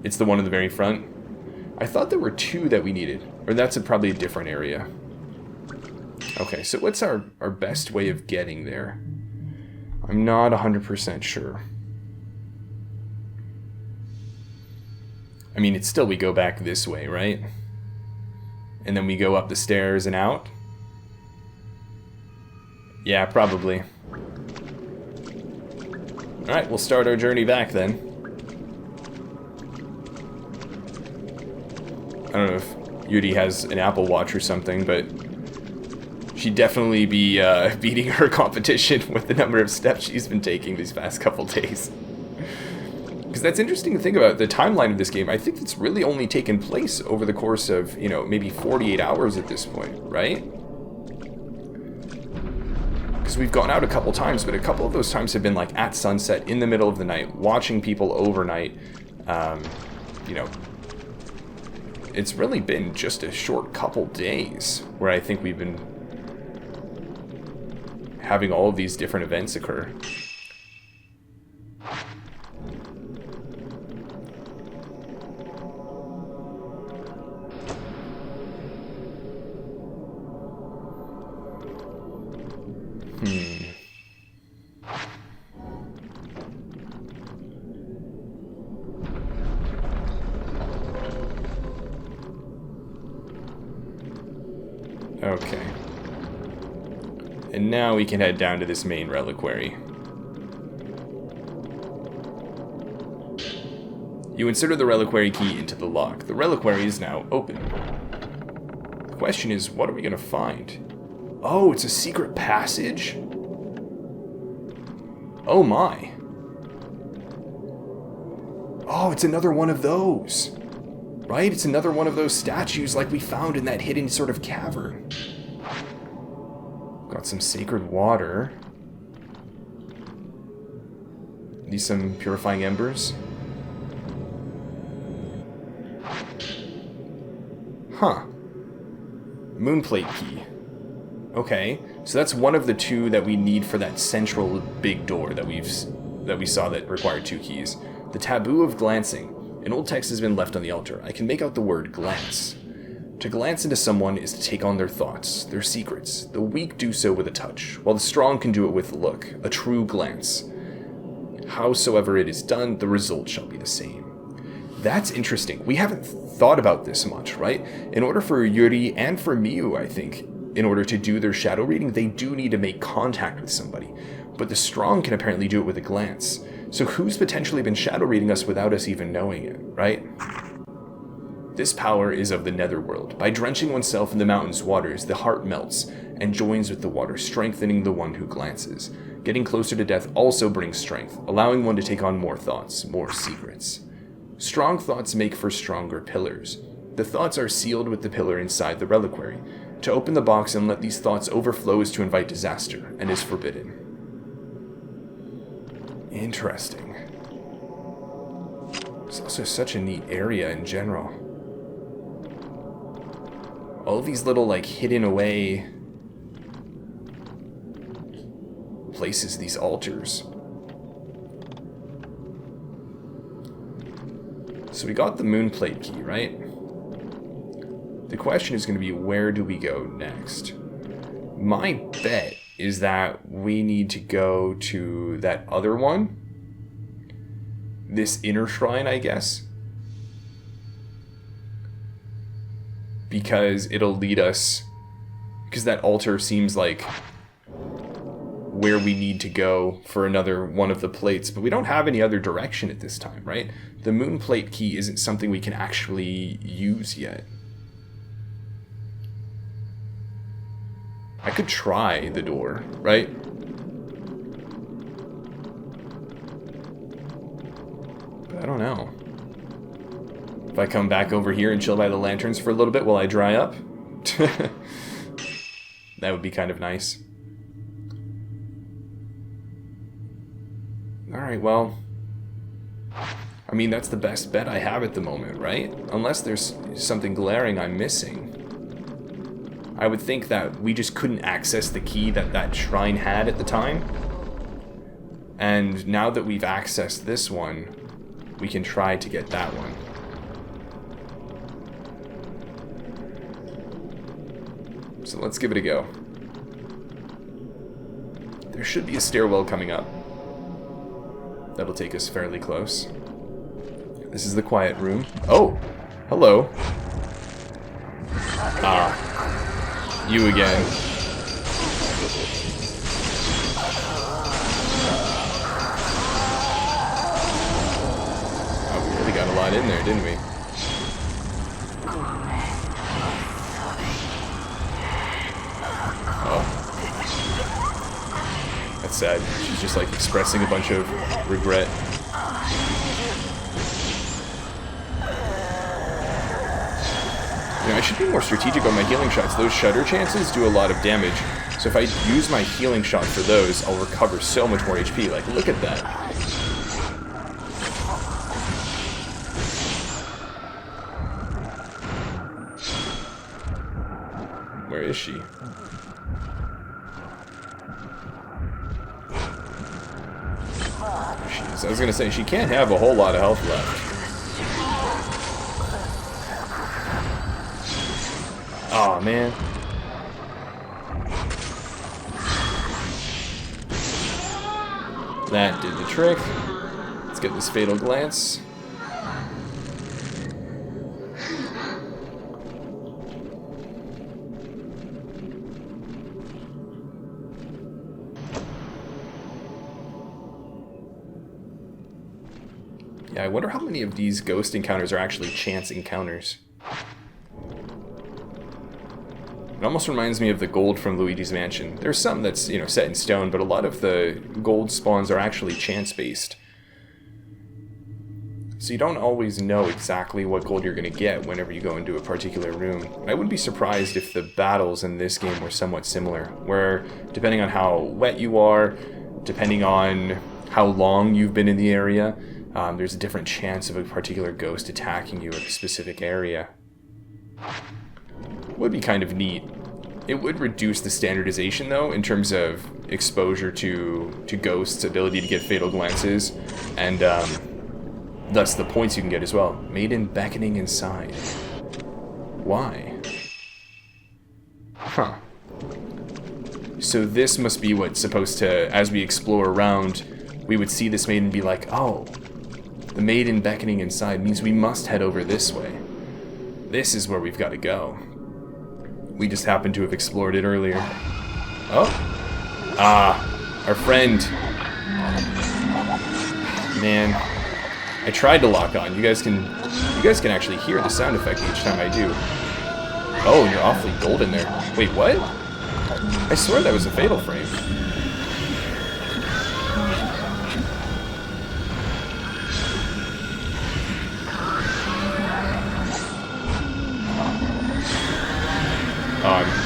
It's the one in the very front. I thought there were 2 that we needed. Or that's probably a different area. Okay, so what's our best way of getting there? I'm not 100% sure. I mean, it's still we go back this way, right? And then we go up the stairs and out? Yeah, probably. Alright, we'll start our journey back then. I don't know if Yuri has an Apple Watch or something, but she'd definitely be beating her competition with the number of steps she's been taking these past couple days. Because that's interesting to think about. The timeline of this game, I think it's really only taken place over the course of, you know, maybe 48 hours at this point, right? Because we've gone out a couple times, but a couple of those times have been like at sunset, in the middle of the night, watching people overnight. You know, it's really been just a short couple days where I think we've been having all of these different events occur. Okay. And now we can head down to this main reliquary. You inserted the reliquary key into the lock. The reliquary is now open. The question is, what are we going to find? Oh, it's a secret passage? Oh my. Oh, it's another one of those. Right? It's another one of those statues like we found in that hidden sort of cavern. Got some sacred water. These some purifying embers. Huh. Moonplate key. Okay, so that's one of the two that we need for that central big door that we saw that required 2 keys. The taboo of glancing. An old text has been left on the altar. I can make out the word glance. To glance into someone is to take on their thoughts, their secrets. The weak do so with a touch, while the strong can do it with a look, a true glance. Howsoever it is done, the result shall be the same. That's interesting. We haven't thought about this much, right? In order for Yuri and for Miu, I think, in order to do their shadow reading, they do need to make contact with somebody. But the strong can apparently do it with a glance. So who's potentially been shadow reading us without us even knowing it, right? This power is of the netherworld. By drenching oneself in the mountain's waters, the heart melts and joins with the water, strengthening the one who glances. Getting closer to death also brings strength, allowing one to take on more thoughts, more secrets. Strong thoughts make for stronger pillars. The thoughts are sealed with the pillar inside the reliquary. To open the box and let these thoughts overflow is to invite disaster, and is forbidden. Interesting. It's also such a neat area in general. All of these little, like, hidden away places, these altars. So we got the moonplate key, right? The question is going to be, where do we go next? My bet is that we need to go to that other one. This inner shrine, I guess. Because it'll lead us... Because that altar seems like where we need to go for another one of the plates. But we don't have any other direction at this time, right? The moonplate key isn't something we can actually use yet. I could try the door, right? But I don't know. If I come back over here and chill by the lanterns for a little bit while I dry up, that would be kind of nice. Alright, well, I mean, that's the best bet I have at the moment, right? Unless there's something glaring I'm missing. I would think that we just couldn't access the key that that shrine had at the time. And now that we've accessed this one, we can try to get that one. So let's give it a go. There should be a stairwell coming up. That'll take us fairly close. This is the quiet room. Oh! Hello. Ah. You again. Oh, we really got a lot in there, didn't we? Oh. That's sad. She's just like expressing a bunch of regret. You know, I should be more strategic on my healing shots. Those shudder chances do a lot of damage. So if I use my healing shot for those, I'll recover so much more HP. Like, look at that. Where is she? There she is. I was gonna say, she can't have a whole lot of health left. Aw, man. That did the trick. Let's get this fatal glance. Yeah, I wonder how many of these ghost encounters are actually chance encounters. It almost reminds me of the gold from Luigi's Mansion. There's some that's, you know, set in stone, but a lot of the gold spawns are actually chance-based. So you don't always know exactly what gold you're going to get whenever you go into a particular room. I wouldn't be surprised if the battles in this game were somewhat similar, where depending on how wet you are, depending on how long you've been in the area, there's a different chance of a particular ghost attacking you in a specific area. Would be kind of neat. It would reduce the standardization, though, in terms of exposure to ghosts, ability to get fatal glances, and thus the points you can get as well. Maiden beckoning inside. Why? Huh. So this must be what's supposed to, as we explore around, we would see this maiden and be like, oh, the maiden beckoning inside means we must head over this way. This is where we've got to go. We just happened to have explored it earlier. Oh. Ah, our friend. Man, I tried to lock on. You guys can actually hear the sound effect each time I do. Oh, you're awfully golden there. Wait, what? I swear that was a fatal frame.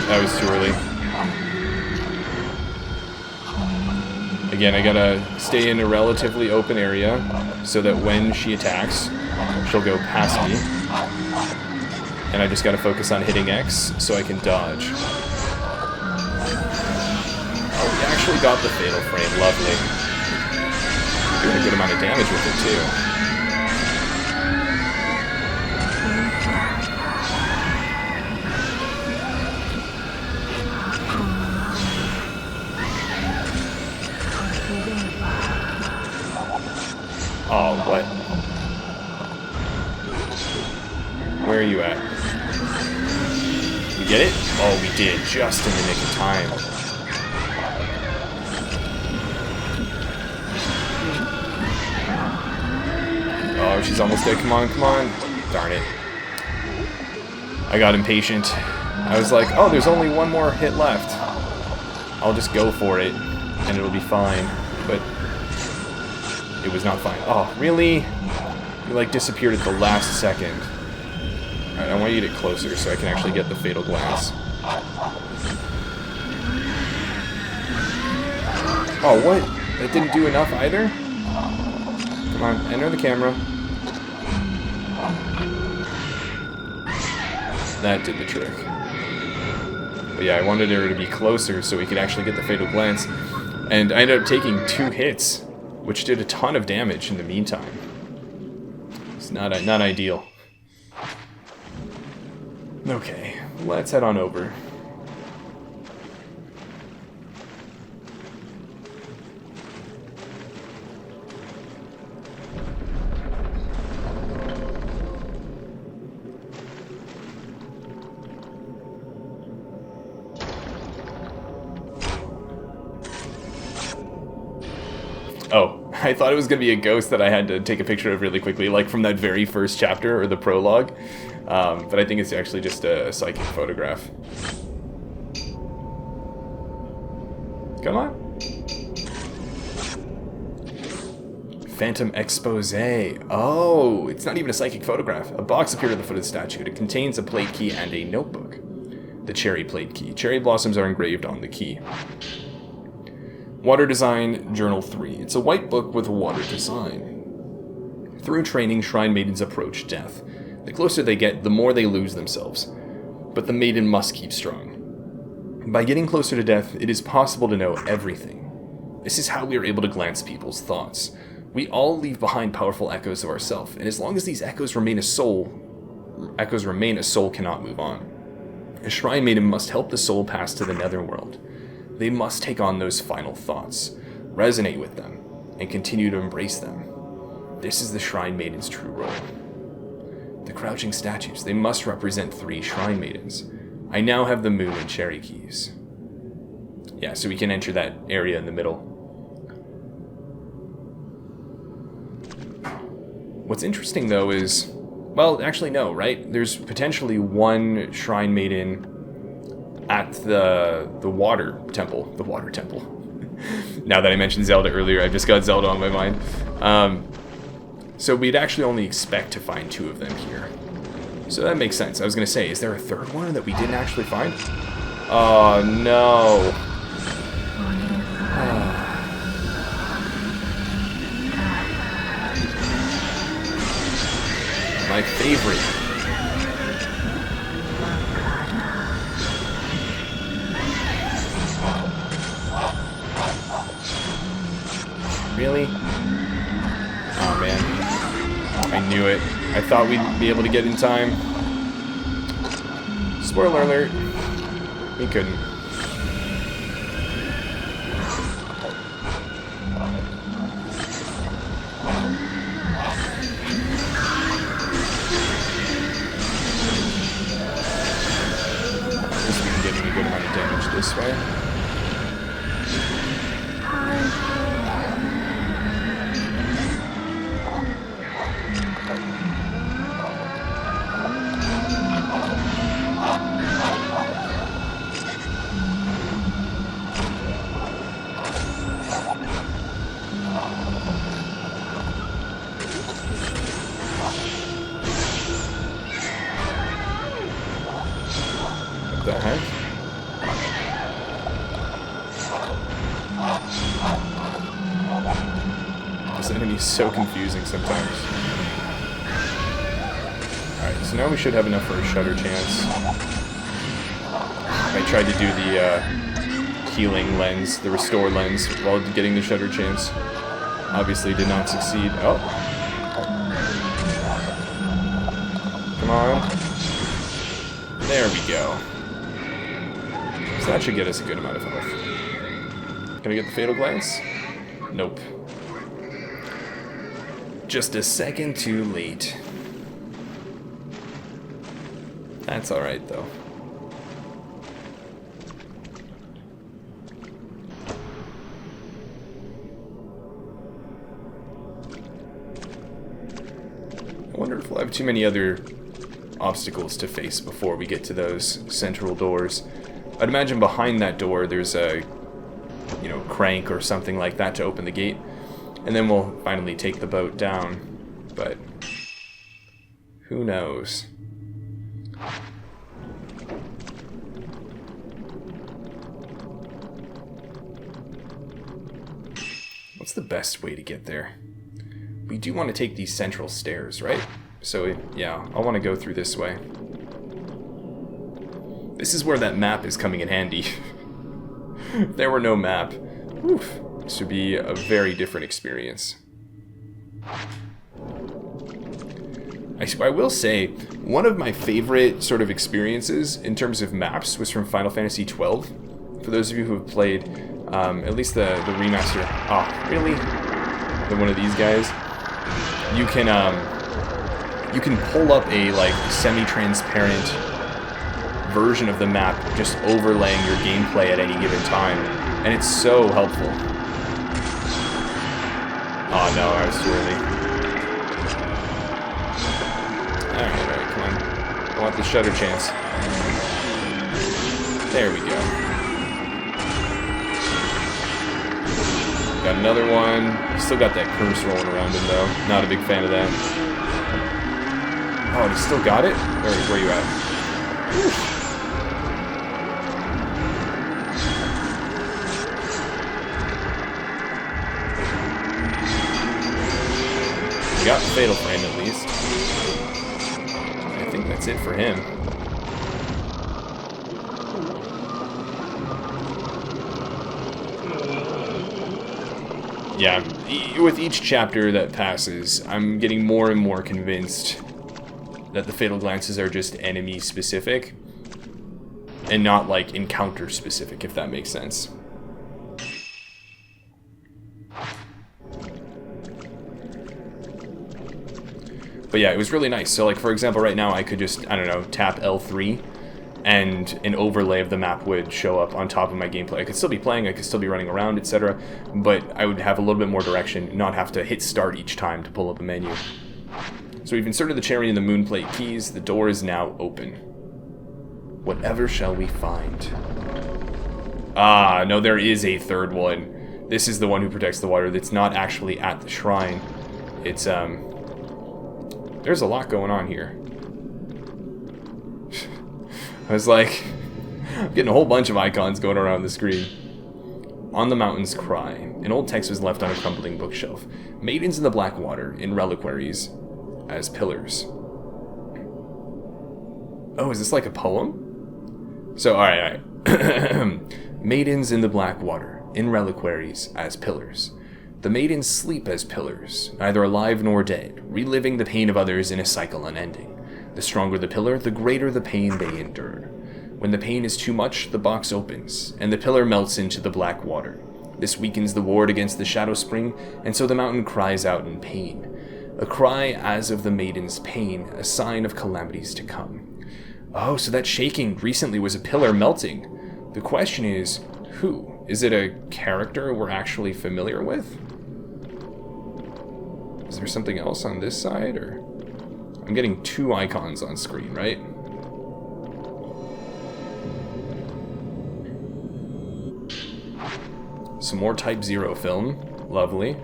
That was too early. Again, I gotta stay in a relatively open area so that when she attacks, she'll go past me. And I just gotta focus on hitting X so I can dodge. Oh, we actually got the fatal frame. Lovely. Doing a good amount of damage with it, too. Oh, what? Where are you at? We get it? Oh, we did, just in the nick of time. Oh, she's almost dead. Come on, come on. Darn it. I got impatient. I was like, oh, there's only one more hit left. I'll just go for it, and it'll be fine. But it was not fine. Oh, really? You, like, disappeared at the last second. Alright, I want you to get closer so I can actually get the fatal glance. Oh, what? That didn't do enough either? Come on, enter the camera. That did the trick. But yeah, I wanted her to be closer so we could actually get the fatal glance. And I ended up taking 2 hits, which did a ton of damage in the meantime. It's not ideal. Okay, let's head on over. Oh, I thought it was going to be a ghost that I had to take a picture of really quickly, like from that very first chapter, or the prologue. But I think it's actually just a psychic photograph. Come on. Phantom expose. Oh, it's not even a psychic photograph. A box appeared at the foot of the statue. It contains a plate key and a notebook. The cherry plate key. Cherry blossoms are engraved on the key. Water Design Journal 3. It's a white book with a water design. Through training, Shrine Maidens approach death. The closer they get, the more they lose themselves. But the maiden must keep strong. By getting closer to death, it is possible to know everything. This is how we are able to glance people's thoughts. We all leave behind powerful echoes of ourselves, and as long as these echoes remain, a soul cannot move on. A Shrine Maiden must help the soul pass to the netherworld. They must take on those final thoughts, resonate with them, and continue to embrace them. This is the Shrine Maiden's true role. The crouching statues, they must represent 3 Shrine Maidens. I now have the moon and cherry keys. Yeah, so we can enter that area in the middle. What's interesting, though, is... Well, actually, no, right? There's potentially 1 Shrine Maiden at the water temple. The water temple. Now that I mentioned Zelda earlier, I've just got Zelda on my mind. So we'd actually only expect to find 2 of them here. So that makes sense. I was going to say, is there a 3rd one that we didn't actually find? Oh, no. My favorite. Really? Oh, man. I knew it. I thought we'd be able to get in time. Spoiler alert. We couldn't. Guess we can get a good amount of damage this way. What the heck? This enemy is so confusing sometimes. Alright, so now we should have enough for a shutter chance. I tried to do the healing lens, the restore lens, while getting the shutter chance. Obviously did not succeed. Oh. Come on. There we go. So that should get us a good amount of health. Can I get the Fatal Glance? Nope. Just a second too late. That's alright, though. I wonder if we'll have too many other obstacles to face before we get to those central doors. I'd imagine behind that door there's a, crank or something like that to open the gate. And then we'll finally take the boat down. But who knows? What's the best way to get there? We do want to take these central stairs, right? So, yeah, I want to go through this way. This is where that map is coming in handy. If there were no map, oof, this would be a very different experience. I will say, one of my favorite sort of experiences in terms of maps was from Final Fantasy XII. For those of you who have played, at least the remaster. Oh, really? One of these guys? You can pull up a semi-transparent version of the map, just overlaying your gameplay at any given time, and it's so helpful. Oh no, I was too early. Alright, come on. I want the shutter chance. There we go. Got another one. Still got that curse rolling around him, though. Not a big fan of that. Oh, and he still got it? Where are you at? Oof. We got the Fatal Frame, at least. I think that's it for him. Yeah, with each chapter that passes, I'm getting more and more convinced that the Fatal Glances are just enemy-specific, and not, like, encounter-specific, if that makes sense. But yeah, it was really nice. So, like, for example, right now I could just, I don't know, tap L3, and an overlay of the map would show up on top of my gameplay. I could still be playing, I could still be running around, etc., but I would have a little bit more direction, not have to hit start each time to pull up a menu. So we've inserted the cherry and the moonplate keys. The door is now open. Whatever shall we find? Ah, no, there is a third one. This is the one who protects the water that's not actually at the shrine. It's, there's a lot going on here. I was like, I'm getting a whole bunch of icons going around the screen. On the mountain's cry. An old text was left on a crumbling bookshelf. Maidens in the Black Water, in reliquaries, as pillars. Oh, is this like a poem? So, alright. Maidens in the Black Water, in reliquaries, as pillars. The maidens sleep as pillars, neither alive nor dead, reliving the pain of others in a cycle unending. The stronger the pillar, the greater the pain they endure. When the pain is too much, the box opens, and the pillar melts into the black water. This weakens the ward against the shadow spring, and so the mountain cries out in pain. A cry as of the maiden's pain, a sign of calamities to come. Oh, so that shaking recently was a pillar melting. The question is, who? Is it a character we're actually familiar with? Is there something else on this side, or... I'm getting two icons on screen, right? Some more Type 0 film. Lovely.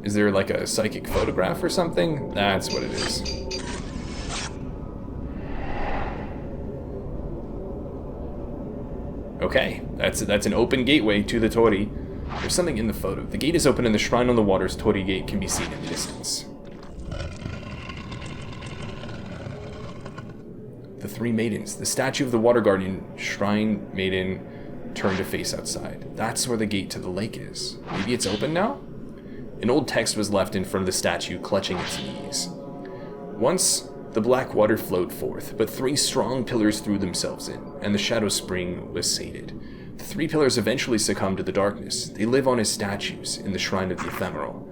Is there like a psychic photograph or something? That's what it is. Okay, that's an open gateway to the Tori. There's something in the photo. The gate is open and the shrine on the water's Tori gate can be seen in the distance. The three maidens. The statue of the water guardian, shrine maiden, turned to face outside. That's where the gate to the lake is. Maybe it's open now? An old text was left in front of the statue, clutching its knees. Once, the black water flowed forth, but three strong pillars threw themselves in, and the shadow spring was sated. The three pillars eventually succumbed to the darkness. They live on as statues in the shrine of the Ephemeral.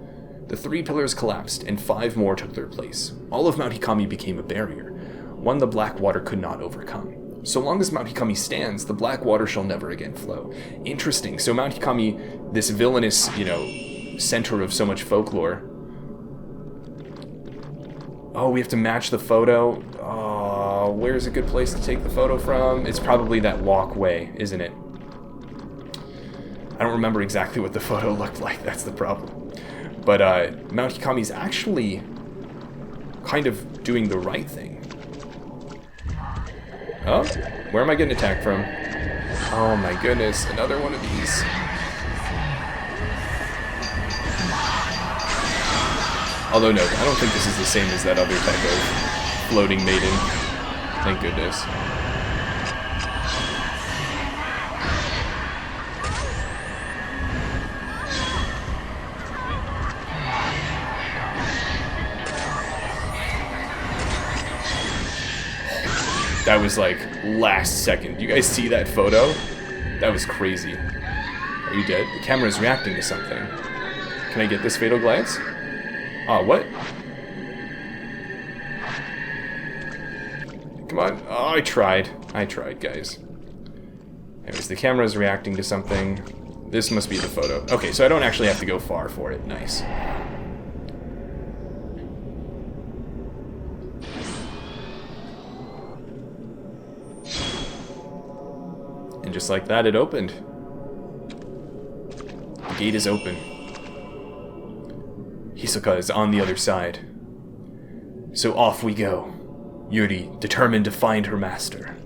The three pillars collapsed, and 5 more took their place. All of Mount Hikami became a barrier, one the black water could not overcome. So long as Mount Hikami stands, the black water shall never again flow. Interesting. So Mount Hikami, this villainous, center of so much folklore. Oh, we have to match the photo. Oh, where's a good place to take the photo from? It's probably that walkway, isn't it? I don't remember exactly what the photo looked like. That's the problem. But Mount Hikami's actually kind of doing the right thing. Oh, where am I getting attacked from? Oh my goodness, another one of these. Although no, I don't think this is the same as that other type of floating maiden. Thank goodness. That was like last second. You guys see that photo? That was crazy. Are you dead? The camera's reacting to something. Can I get this fatal glance? Oh, what? Come on. Oh, I tried. I tried, guys. Anyways, the camera's reacting to something. This must be the photo. Okay, so I don't actually have to go far for it. Nice. And just like that, it opened. The gate is open. Hisoka is on the other side. So off we go. Yuri, determined to find her master.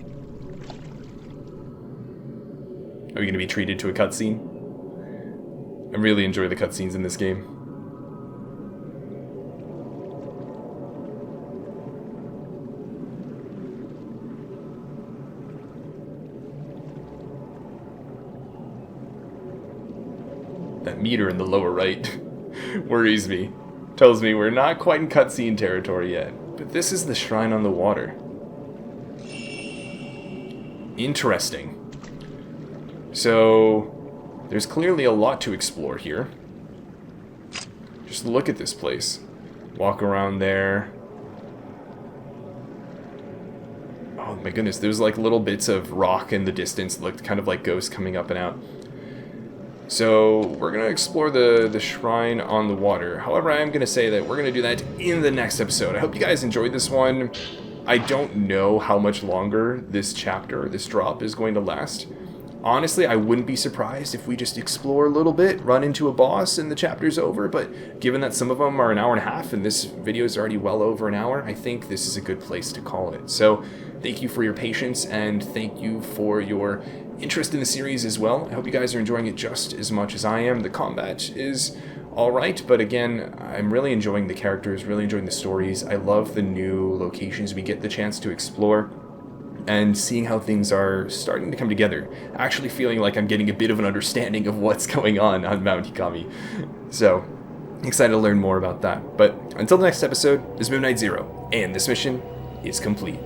Are we going to be treated to a cutscene? I really enjoy the cutscenes in this game. That meter in the lower right worries me. Tells me we're not quite in cutscene territory yet. But this is the Shrine on the Water. Interesting. So, there's clearly a lot to explore here. Just look at this place. Walk around there. Oh my goodness, there's like little bits of rock in the distance that looked kind of like ghosts coming up and out. So, we're going to explore the Shrine on the Water. However, I am going to say that we're going to do that in the next episode. I hope you guys enjoyed this one. I don't know how much longer this chapter, this drop, is going to last. Honestly, I wouldn't be surprised if we just explore a little bit, run into a boss, and the chapter's over. But given that some of them are an hour and a half, and this video is already well over an hour, I think this is a good place to call it. So, thank you for your patience, and thank you for your interest in the series as well. I hope you guys are enjoying it just as much as I am. The combat is alright, but again, I'm really enjoying the characters, really enjoying the stories. I love the new locations we get the chance to explore, and seeing how things are starting to come together. Actually feeling like I'm getting a bit of an understanding of what's going on Mount Hikami. So, excited to learn more about that. But until the next episode, this is Moon Knight Zero, and this mission is complete.